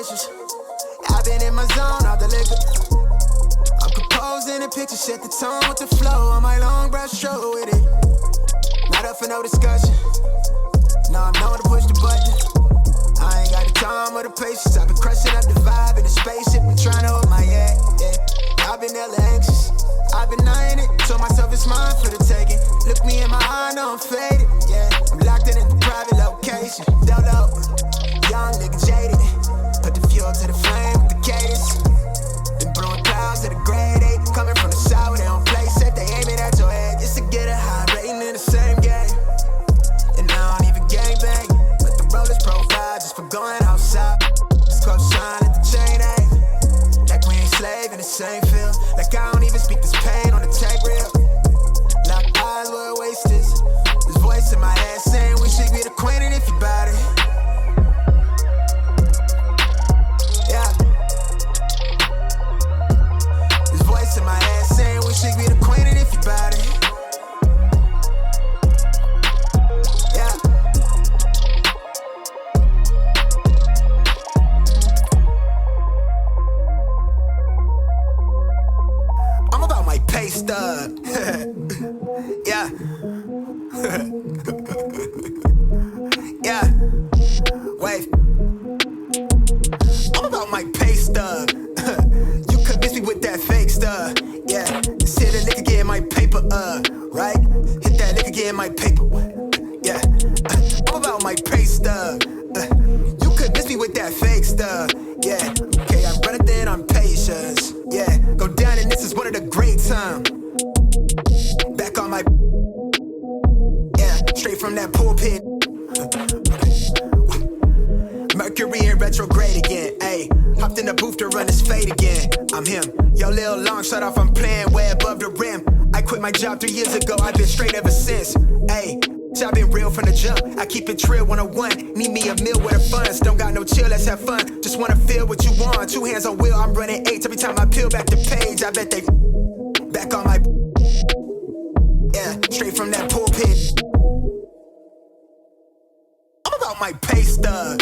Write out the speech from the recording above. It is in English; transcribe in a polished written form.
issues. I've been in my zone, off the liquor. I'm composing a picture, set the tone with the flow on my long brush stroke with it. Not up for no discussion. No, I'm known to push the button. I ain't got the time or the patience. I've been crushing up the vibe in the spaceship and trying to hold my head. Yeah. I've been hella anxious. I've been eyeing it. Told myself it's mine for the taking. Look me in my eye, know I'm faded. Yeah, I'm locked in the private location. Dolo, young nigga jaded. Put the fuel to the flame with the cadence. Been blowing clouds to the grade 8. Coming from the south, they don't play set. They aim it at your head just to get a high rating in the same game. And I don't even gang bang. But the rollers profile just for going outside. It's close shine at the chain aim. Like we ain't slave in the same field. Like I don't even speak this pain on the tape reel. Lock eyes where waste is. This voice in my head saying we should get acquainted if you bout it. Yeah. This voice in my head saying we should get acquainted if you bout it. Yeah. I'm about my pay stub. Yeah. Yeah. Wait. I'm about my pay stub. You could miss me with that fake stuff. Yeah. See the nigga getting my paper right? Hit that nigga getting my paper. Yeah. I'm about my pay stub. You could miss me with that fake stuff. Yeah. Okay, I run it then I'm patience. Yeah. Go down and this is one of the great times. Back on my straight from that pulpit. Mercury in retrograde again. Ayy, hopped in the booth to run this fade again. I'm him. Yo, little long shot off, I'm playing way above the rim. I quit my job 3 years ago, I've been straight ever since. Ayy, I've been real from the jump. I keep it trill 101. Need me a meal with the funds. Don't got no chill, let's have fun. Just wanna feel what you want. 2 hands on wheel, I'm running 8. Every time I peel back the page, I bet they back on my straight from that pulpit. I'm about my pay stub.